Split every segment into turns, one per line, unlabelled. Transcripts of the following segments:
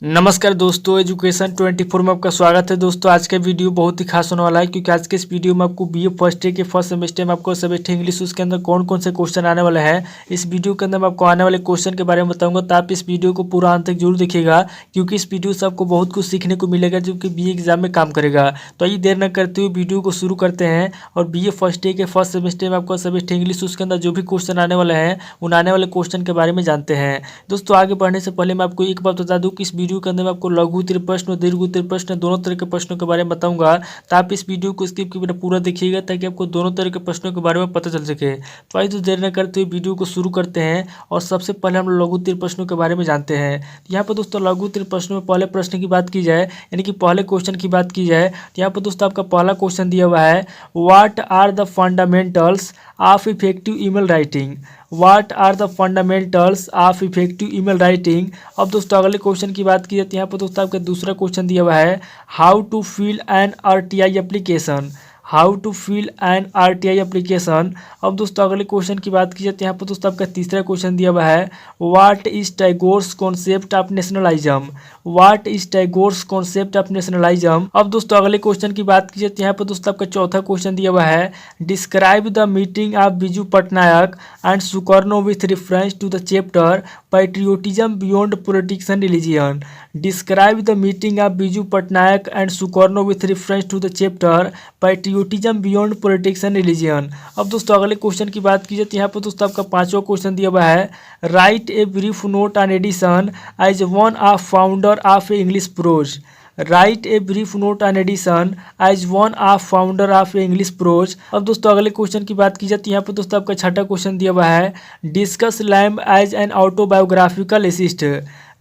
नमस्कार दोस्तों, एजुकेशन 24 में आपका स्वागत है। दोस्तों आज का वीडियो बहुत ही खास होने वाला है क्योंकि आज के इस वीडियो में आपको बीए फर्स्ट ईयर के फर्स्ट सेमेस्टर में आपको सब्जेक्ट इंग्लिश उसके अंदर कौन कौन से क्वेश्चन आने वाले हैं, इस वीडियो के अंदर मैं आपको आने वाले क्वेश्चन के बारे में बताऊंगा। तो आप इस वीडियो को पूरा अंत तक जरूर देखिएगा क्योंकि इस वीडियो से आपको बहुत कुछ सीखने को मिलेगा जो कि बीए एग्जाम में काम करेगा। तो आइए देर न करते हुए वीडियो को शुरू करते हैं और बीए फर्स्ट ईयर के फर्स्ट सेमेस्टर में आपको सब्जेक्ट इंग्लिश उसके अंदर जो भी क्वेश्चन आने वाले हैं उन आने वाले क्वेश्चन के बारे में जानते हैं। दोस्तों आगे बढ़ने से पहले मैं आपको एक बात बता दूं कि इस वीडियो के अंदर मैं आपको लघु उत्तरीय प्रश्न और दीर्घ उत्तरीय प्रश्न दोनों तरह के प्रश्नों के बारे में बताऊंगा। तो आप इस वीडियो को स्किप किए बिना पूरा देखिएगा ताकि आपको दोनों तरह के प्रश्नों के बारे में पता चल सके। तो आइए तो देर न करते हुए वीडियो को शुरू करते हैं और सबसे पहले हम लघु उत्तरीय प्रश्नों के बारे में जानते हैं। यहाँ पर दोस्तों लघु उत्तरीय प्रश्नों में पहले प्रश्न की बात की जाए यानी कि पहले क्वेश्चन की बात की जाए तो यहाँ पर दोस्तों आपका पहला क्वेश्चन दिया हुआ है, what are the fundamentals of effective email writing. What are the fundamentals of effective email writing. अब दोस्तों अगले क्वेश्चन की बात की जाती है, यहाँ पर दोस्तों आपका दूसरा क्वेश्चन दिया हुआ है, how to fill an RTI application. How to fill an RTI application. अब दोस्तों अगले क्वेश्चन की बात की जाती है, यहाँ पर दोस्तों आपका तीसरा क्वेश्चन दिया हुआ है, what is Tagore's concept of nationalism. What is Tagore's concept of nationalism. अब दोस्तों अगले क्वेश्चन की बात की जाती है, यहाँ पर दोस्तों आपका चौथा क्वेश्चन दिया हुआ है, describe the meeting of Biju Patnaik and Sukarno with reference to the chapter patriotism beyond politics and religion. Describe the meeting of Biju Patnaik and Sukarno with reference to the chapter patriotism beyond politics and religion. अब दोस्तों अगले question की बात की जाती है, यहाँ पर दोस्तों आपका पांचवा क्वेश्चन दिया हुआ है, write a brief note on Addison as one of founder of a English prose. Write a brief note on Addison as one of founder of a English prose. अब दोस्तों अगले क्वेश्चन की बात की जाती है, यहाँ पर दोस्तों आपका छठा क्वेश्चन दिया हुआ है, discuss Lamb as an autobiographical essayist.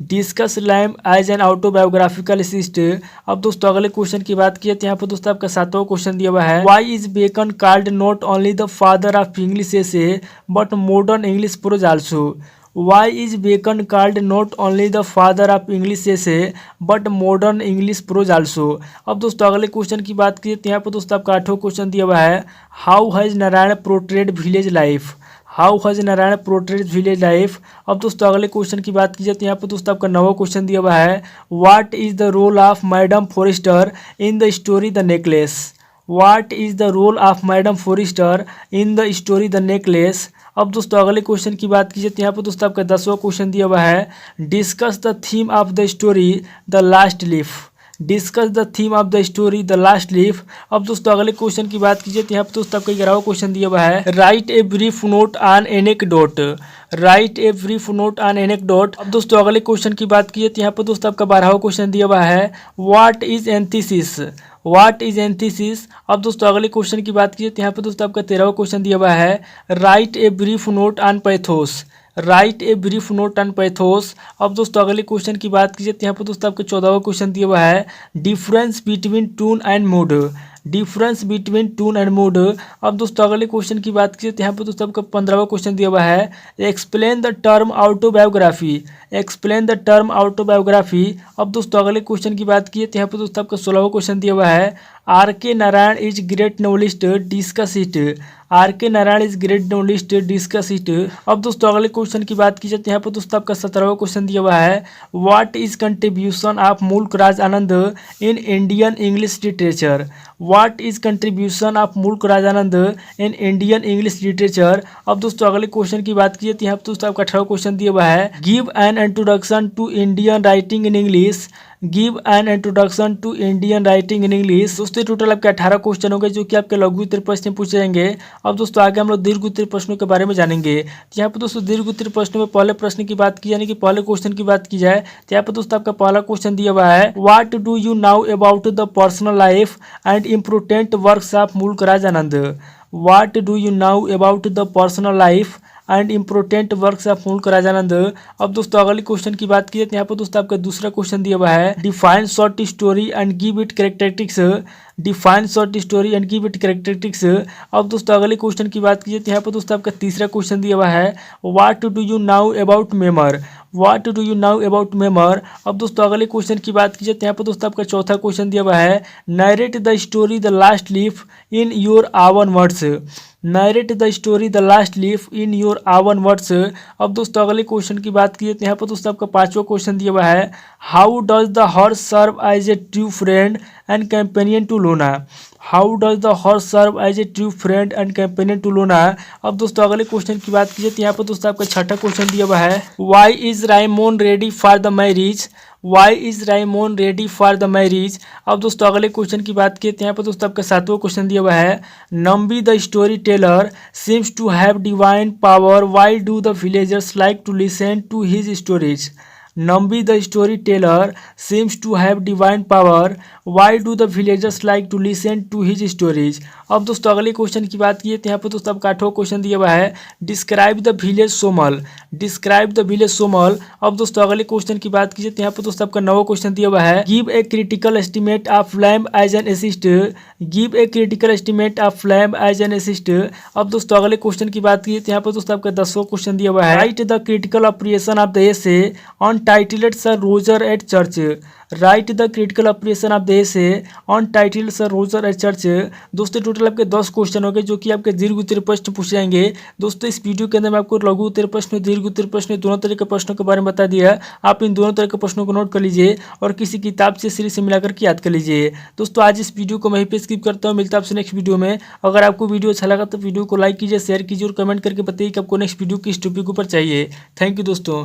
Discuss Lamb as an autobiographical essayist. अब दोस्तों अगले क्वेश्चन की बात की जाती है, यहाँ पर दोस्तों आपका सातवां क्वेश्चन दिया हुआ है, why is Bacon called not only the father of English essay but modern English prose also. Why is Bacon called not only the father of English essay but modern English prose also। अब दोस्तों अगले question की बात की तो यहाँ पर दोस्तों आपका आठवां क्वेश्चन दिया हुआ है, how has Narayan portrayed village life. How has Narayan portrayed village life. अब दोस्तों अगले क्वेश्चन की बात की जाती है, यहाँ पर दोस्तों आपका नौवां क्वेश्चन दिया हुआ है, what is the role of Madame Forestier in the story the necklace. What is the role of Madame Forestier in the story the necklace. अब दोस्तों अगले क्वेश्चन की बात की जाती है, यहाँ पर दोस्तों आपका 10वां क्वेश्चन दिया हुआ है, discuss the theme of the story the last leaf. Discuss the theme of the story the last leaf. अब दोस्तों अगले क्वेश्चन की बात की जाती है, यहाँ पर दोस्तों आपका 11वां क्वेश्चन दिया हुआ है, write a brief note on anecdote. Right a brief note on anecdote. अब दोस्तों अगले क्वेश्चन की बात की जाती है, यहाँ पर दोस्तों आपका 12वां क्वेश्चन दिया हुआ है, what is antithesis. What is antithesis. अब दोस्तों अगले क्वेश्चन की बात की जाती है, यहाँ पर दोस्तों आपका 13वां क्वेश्चन दिया हुआ है, write a brief note on pathos. Right a brief note on pathos. अब दोस्तों अगले क्वेश्चन की बात की जाती है, यहाँ पर दोस्तों आपका 14वां क्वेश्चन दिया हुआ है, difference between tone and mood. Difference between tone and mood. अब दोस्तों अगले क्वेश्चन की बात की जाती है, यहाँ पर दोस्तों आपका 15वां क्वेश्चन दिया हुआ है, explain the term autobiography. Explain the term autobiography. अब दोस्तों अगले क्वेश्चन की बात की जाती है, यहाँ पर दोस्तों आपका 16वां क्वेश्चन दिया हुआ है, R K Narayan is great novelist discuss it. R K Narayan is great novelist discuss it. अब दोस्तों अगले क्वेश्चन की बात की जाती है, यहाँ पर दोस्तों आपका 17वां क्वेश्चन दिया हुआ है, what is contribution of Mulk Raj Anand in Indian English literature. What is contribution of Mulk Raj Anand in Indian English literature. अब दोस्तों अगले क्वेश्चन की बात की जाती है, यहाँ पर दोस्तों आपका 18वां क्वेश्चन दिया हुआ है, give an introduction to Indian writing in English. Give an introduction to Indian writing in English. दोस्तों टोटल आपके 18 क्वेश्चन हो गए जो कि आपके लघु उत्तरीय प्रश्न पूछे जाएंगे। अब दोस्तों आगे हम लोग दीर्घ उत्तरीय प्रश्नों के बारे में जानेंगे। तो यहाँ पर दोस्तों दीर्घ उत्तरीय प्रश्नों में पहले प्रश्न की बात की यानी कि पहले क्वेश्चन की बात की जाए तो यहाँ पर दोस्तों आपका पहला क्वेश्चन दिया हुआ है, what do you know about the personal life and important works of Mulk Raj Anand. What do you know about the personal life and important works of Mulk Rajanand. अब दोस्तों अगले क्वेश्चन की बात की जाए तो यहाँ पर दोस्तों आपका दूसरा क्वेश्चन दिया हुआ है, define short story and give it characteristics. Define short story and give it characteristics. अब दोस्तों अगले क्वेश्चन की बात की जाए तो यहाँ पर दोस्तों आपका तीसरा क्वेश्चन दिया हुआ है, what do you know about memoir. What do you know about memoir. अब दोस्तों अगले क्वेश्चन की बात की जाए तो यहाँ पर दोस्तों आपका चौथा क्वेश्चन दिया हुआ है, narrate the story the last leaf in your own words. Narrate the story the last leaf in your आवन वर्ड्स। अब दोस्तों अगले क्वेश्चन की बात की तो यहाँ पर दोस्तों आपका पांचवा क्वेश्चन दिया हुआ है, how does the horse serve as a true friend and companion to Luna. How does the horse serve as a true friend and companion to Luna. अब दोस्तों अगले क्वेश्चन की बात कीजिए तो यहाँ पर दोस्तों आपका छठा क्वेश्चन दिया हुआ है, why is Raymond ready for the marriage. Why is Raymond ready for the marriage. अब दोस्तों अगले क्वेश्चन की बात किए तो यहाँ पर दोस्तों आपका सातवां क्वेश्चन दिया हुआ है, Nambi the story teller seems to have divine power, why do the villagers like to listen to his stories. Nambi the story teller seems to have divine power, why do the villagers like to listen to his stories. अब दोस्तों अगले question की बात की तो यहाँ पर दोस्तों आपका आठवां क्वेश्चन दिया हुआ है, describe the village Samuel. Describe the village Samuel. अब दोस्तों अगले क्वेश्चन की बात कीजिए तो यहाँ पर दोस्तों आपका नवा क्वेश्चन दिया हुआ है, give a critical estimate of flame as an essayist. Give a critical estimate of flame as an essayist. अब दोस्तों अगले क्वेश्चन की बात कीजिए तो यहाँ पर दोस्तों आपका 10वां क्वेश्चन दिया हुआ है, write the critical appreciation of the essay on titled sir Roger at church. Write the critical appreciation of the essay on titled sir Roger at church. दोस्तों टोटल आपके 10 क्वेश्चन हो गए जो कि आपके दीर्घ उत्तरीय प्रश्न पूछे जाएंगे। दोस्तों इस वीडियो के अंदर मैं आपको लघु उत्तरीय प्रश्न, दीर्घ उत्तरीय प्रश्न दोनों तरह के प्रश्नों के बारे में बता दिया है। आप इन दोनों तरह के प्रश्नों को नोट कर लीजिए और किसी किताब से सीरीज से मिलाकर के याद कर लीजिए। दोस्तों आज इस वीडियो को मैं यहीं पे स्किप करता हूँ, मिलता है आपसे नेक्स्ट वीडियो में। अगर आपको वीडियो अच्छा लगा तो वीडियो को लाइक कीजिए, शेयर कीजिए और कमेंट करके बताइए कि आपको नेक्स्ट वीडियो किस टॉपिक के ऊपर चाहिए। थैंक यू दोस्तों।